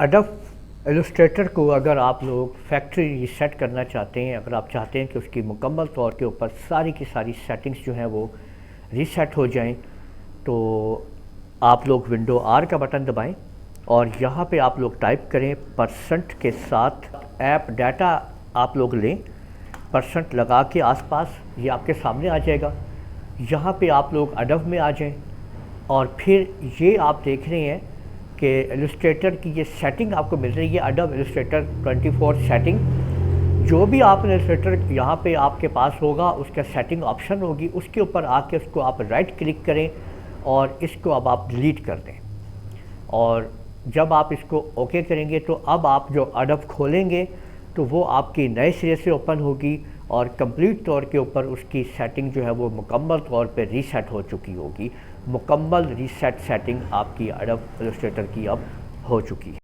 Adobe Illustrator को अगर आप लोग फैक्ट्री रीसेट करना चाहते हैं, अगर आप चाहते हैं कि उसकी मुकम्मल तौर के ऊपर सारी की सारी सेटिंग्स जो हैं वो रीसेट हो जाएं, तो आप लोग विंडो आर का बटन दबाएं और यहाँ पे आप लोग टाइप करें परसेंट के साथ ऐप डाटा आप लोग लें, परसेंट लगा के आसपास ये आपके सामने आ जाएगा। यहाँ पे आप लोग अडोब में आ जाएं और फिर ये आप देख रहे हैं कि इलस्ट्रेटर की ये सेटिंग आपको मिल रही है, अडोब इलस्ट्रेटर 24 सेटिंग। जो भी आप इलस्ट्रेटर यहाँ पे आपके पास होगा उसका सेटिंग ऑप्शन होगी, उसके ऊपर आके उसको आप राइट क्लिक करें और इसको अब आप डिलीट कर दें। और जब आप इसको ओके करेंगे तो अब आप जो अडोब खोलेंगे तो वो आपकी नए सिरे से ओपन होगी और कंप्लीट तौर के ऊपर उसकी सेटिंग जो है वो मुकम्मल तौर पे रीसेट हो चुकी होगी। मुकम्मल रीसेट सेटिंग आपकी अडोब इलस्ट्रेटर की अब हो चुकी है।